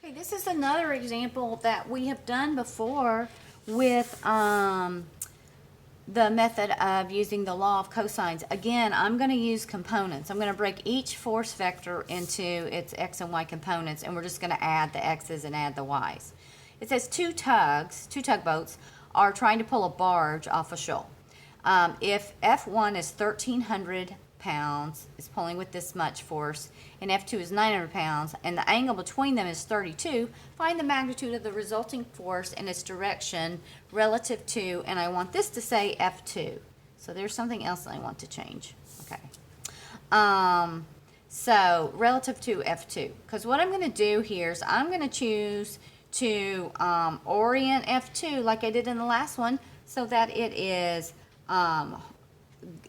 Okay, this is another example that we have done before with the method of using the law of cosines. Again, I'm going to use components. I'm going to break each force vector into its x and y components, and we're just going to add the x's and add the y's. It says two tugboats are trying to pull a barge off a shoal. If F1 is 1,300 pounds, is pulling with this much force, and F2 is 900 pounds, and the angle between them is 32, find the magnitude of the resulting force and its direction relative to, and I want this to say F2. So there's something else that I want to change. Okay. So relative to F2, because what I'm going to do here is I'm going to choose to orient F2 like I did in the last one so that it is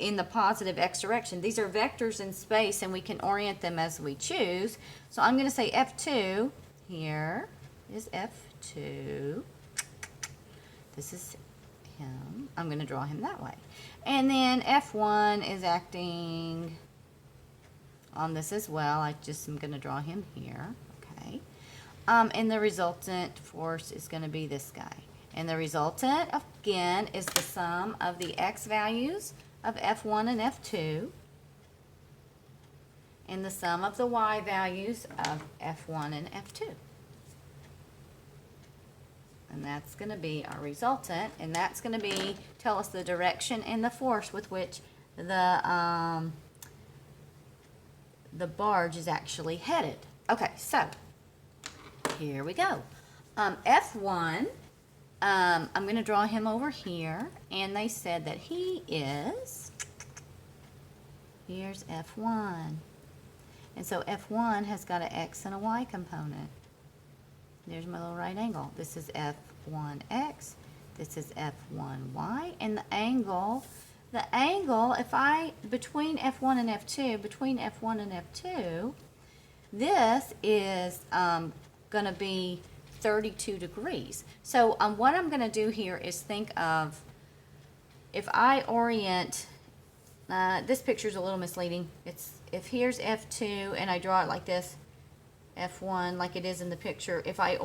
in the positive x direction. These are vectors in space and we can orient them as we choose. So I'm going to say F2, here is F2. This is him. I'm going to draw him that way. And then F1 is acting on this as well. I just am going to draw him here. Okay. And the resultant force is going to be this guy. And the resultant, again, is the sum of the x values of F1 and F2 and the sum of the y values of F1 and F2. And that's going to be our resultant, and that's going to tell us the direction and the force with which the barge is actually headed. Okay, so here we go. F1, I'm going to draw him over here, and they said that he is, here's F1. And so F1 has got an x and a y component. There's my little right angle. This is F1x, this is F1y, and the angle, if I, between F1 and F2, this is going to be 32 degrees. So what I'm going to do here is think of, if I orient, this picture is a little misleading. If here's F2 and I draw it like this, F1 like it is in the picture, if I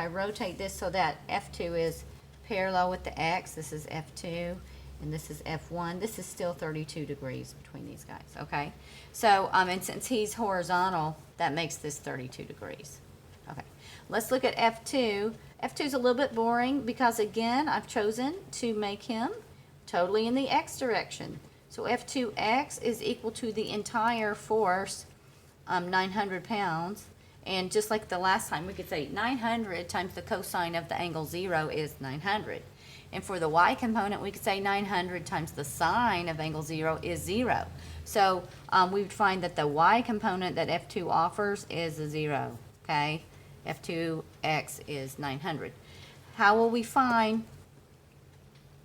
rotate this so that F2 is parallel with the X, this is F2 and this is F1, this is still 32 degrees between these guys, okay? So, and since he's horizontal, that makes this 32 degrees. Okay, let's look at F2. F2 is a little bit boring because, again, I've chosen to make him totally in the X direction. So F2X is equal to the entire force, 900 pounds. And just like the last time, we could say 900 times the cosine of the angle 0 is 900. And for the Y component, we could say 900 times the sine of angle 0 is 0. So we would find that the Y component that F2 offers is a 0, okay? F2x is 900. How will we find,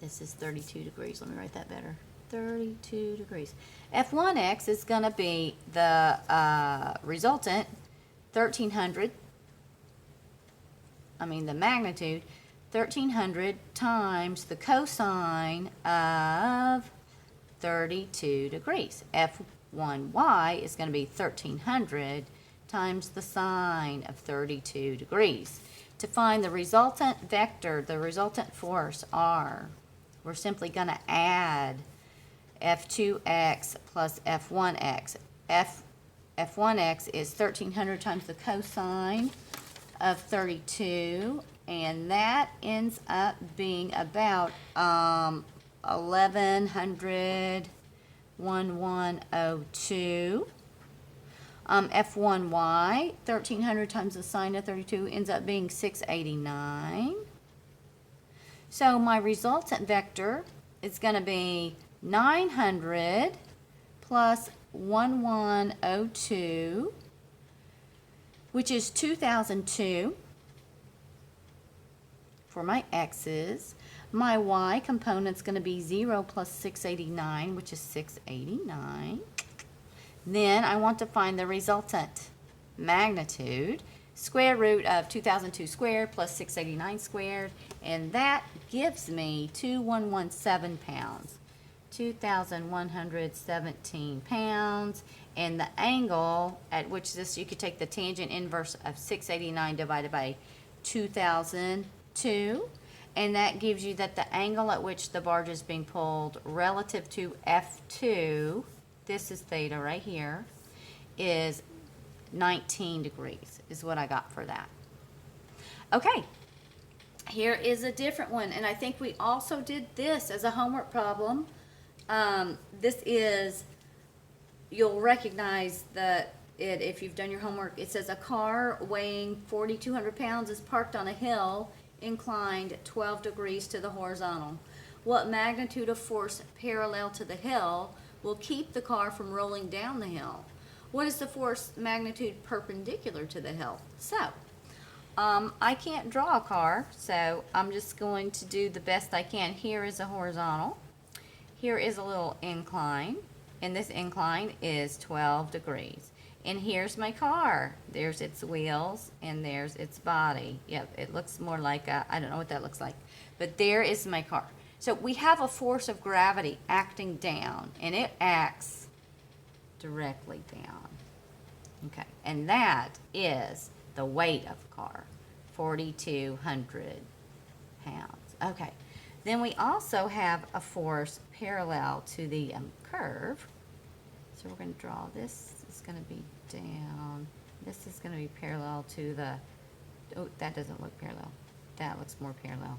this is 32 degrees, let me write that better, 32 degrees. F1x is going to be the resultant, 1300, the magnitude, 1300 times the cosine of 32 degrees. F1y is going to be 1300 times the sine of 32 degrees. To find the resultant vector, the resultant force R, we're simply going to add F2x plus F1x. F1x is 1300 times the cosine of 32, and that ends up being about 1102. F1y, 1300 times the sine of 32 ends up being 689. So my resultant vector is going to be 900 plus 1102, which is 2002 for my x's. My y component's going to be 0 plus 689, which is 689. Then I want to find the resultant magnitude, square root of 2002 squared plus 689 squared, and that gives me 2117 pounds. 2,117 pounds, and the angle at which this, you could take the tangent inverse of 689 divided by 2002, and that gives you that the angle at which the barge is being pulled relative to F2, this is theta right here, is 19 degrees, is what I got for that. Okay, here is a different one, and I think we also did this as a homework problem. This is, you'll recognize that if you've done your homework, it says a car weighing 4,200 pounds is parked on a hill inclined 12 degrees to the horizontal. What magnitude of force parallel to the hill will keep the car from rolling down the hill? What is the force magnitude perpendicular to the hill? So, I can't draw a car, so I'm just going to do the best I can. Here is a horizontal. Here is a little incline, and this incline is 12 degrees. And here's my car. There's its wheels, and there's its body. Yep, it looks more like a, I don't know what that looks like, but there is my car. So we have a force of gravity acting down, and it acts directly down. Okay, and that is the weight of the car, 4,200 pounds. Okay, then we also have a force parallel to the curve. So we're going to draw this. It's going to be down. This is going to be parallel to the, oh, that doesn't look parallel. That looks more parallel.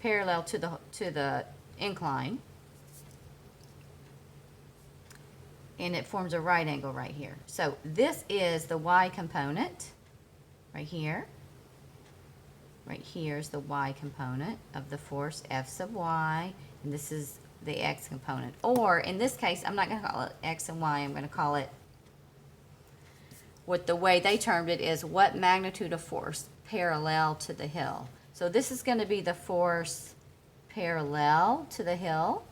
Parallel to the incline. And it forms a right angle right here. So this is the y component right here. Right here is the y component of the force F sub y, and this is the x component. Or in this case, I'm not going to call it x and y, I'm going to call it, what the way they termed it is what magnitude of force parallel to the hill. So this is going to be the force parallel to the hill.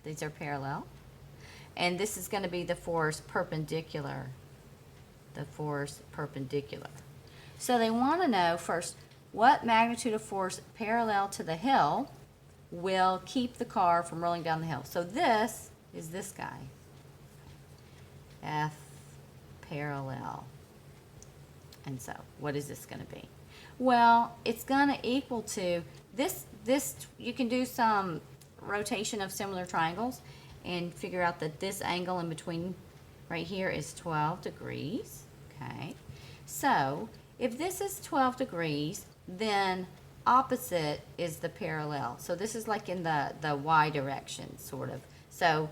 These are parallel. And this is going to be the force perpendicular. The force perpendicular. So they want to know first, what magnitude of force parallel to the hill will keep the car from rolling down the hill? So this is this guy. F parallel. And so, what is this going to be? Well, it's going to equal to this, you can do some rotation of similar triangles and figure out that this angle in between right here is 12 degrees, okay? So, if this is 12 degrees, then opposite is the parallel. So this is like in the y direction, sort of. So,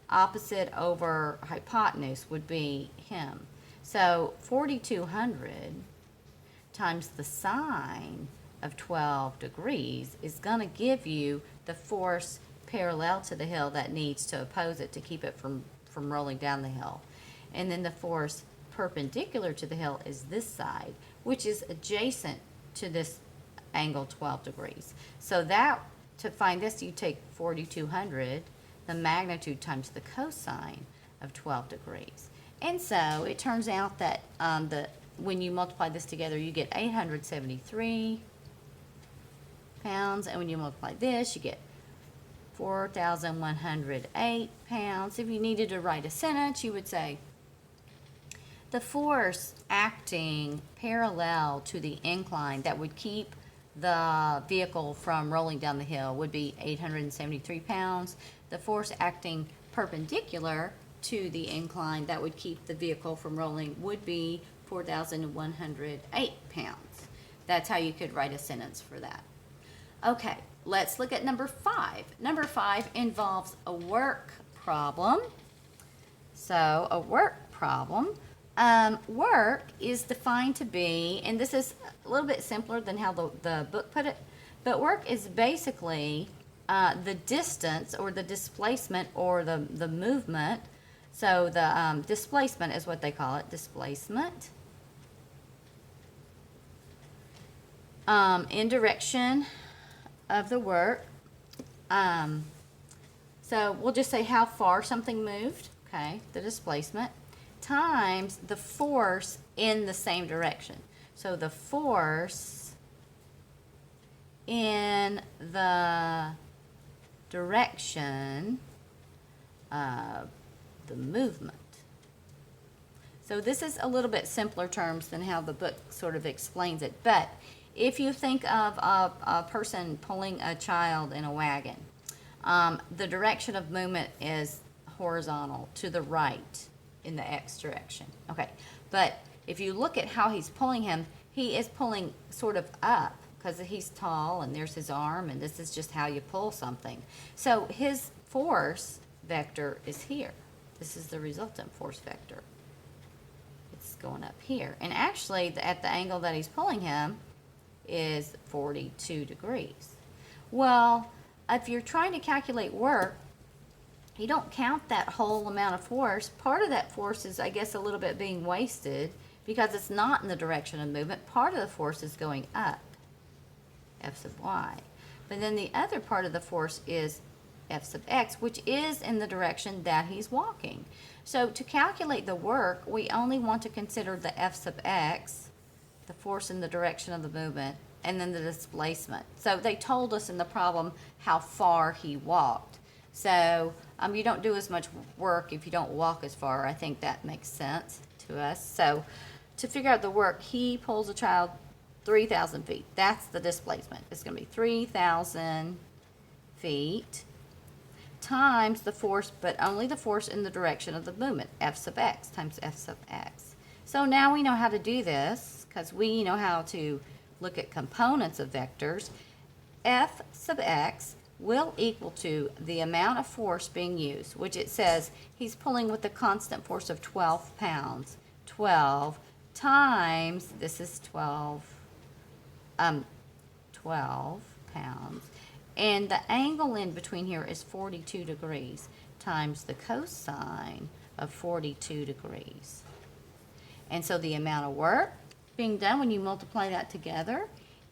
opposite over hypotenuse would be him. So, 4,200 times the sine of 12 degrees is going to give you the force parallel to the hill that needs to oppose it to keep it from rolling down the hill. And then the force perpendicular to the hill is this side, which is adjacent to this angle 12 degrees. So that, to find this, you take 4,200, the magnitude times the cosine of 12 degrees. And so it turns out that when you multiply this together, you get 873 pounds, and when you multiply this, you get 4,108 pounds. If you needed to write a sentence, you would say, the force acting parallel to the incline that would keep the vehicle from rolling down the hill would be 873 pounds. The force acting perpendicular to the incline that would keep the vehicle from rolling would be 4,108 pounds. That's how you could write a sentence for that. Okay, let's look at number 5. Number 5 involves a work problem. So, a work problem. Work is defined to be, and this is a little bit simpler than how the book put it, but work is basically the distance or the displacement or the movement. So the displacement is what they call it, displacement. In direction of the work. So we'll just say how far something moved, okay, the displacement, times the force in the same direction. So the force in the direction of the movement. So this is a little bit simpler terms than how the book sort of explains it. But if you think of a person pulling a child in a wagon, the direction of movement is horizontal to the right in the X direction. Okay, but if you look at how he's pulling him, he is pulling sort of up because he's tall and there's his arm, and this is just how you pull something. So his force vector is here. This is the resultant force vector. It's going up here. And actually, at the angle that he's pulling him is 42 degrees. Well, if you're trying to calculate work, you don't count that whole amount of force. Part of that force is, I guess, a little bit being wasted because it's not in the direction of movement. Part of the force is going up, F sub y. But then the other part of the force is F sub x, which is in the direction that he's walking. So to calculate the work, we only want to consider the F sub x, the force in the direction of the movement, and then the displacement. So they told us in the problem how far he walked. So you don't do as much work if you don't walk as far. I think that makes sense to us. So to figure out the work, he pulls a child 3,000 feet. That's the displacement. It's going to be 3,000 feet times the force, but only the force in the direction of the movement, F sub x times F sub x. So now we know how to do this because we know how to look at components of vectors. F sub x will equal to the amount of force being used, which it says he's pulling with a constant force of 12 pounds. 12 times, this is 12 pounds. And the angle in between here is 42 degrees times the cosine of 42 degrees. And so the amount of work being done when you multiply that together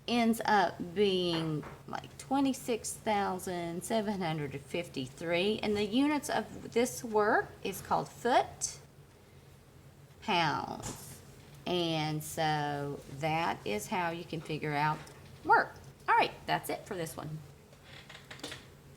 ends up being like 26,753. And the units of this work is called foot pounds. And so that is how you can figure out work. All right, that's it for this one.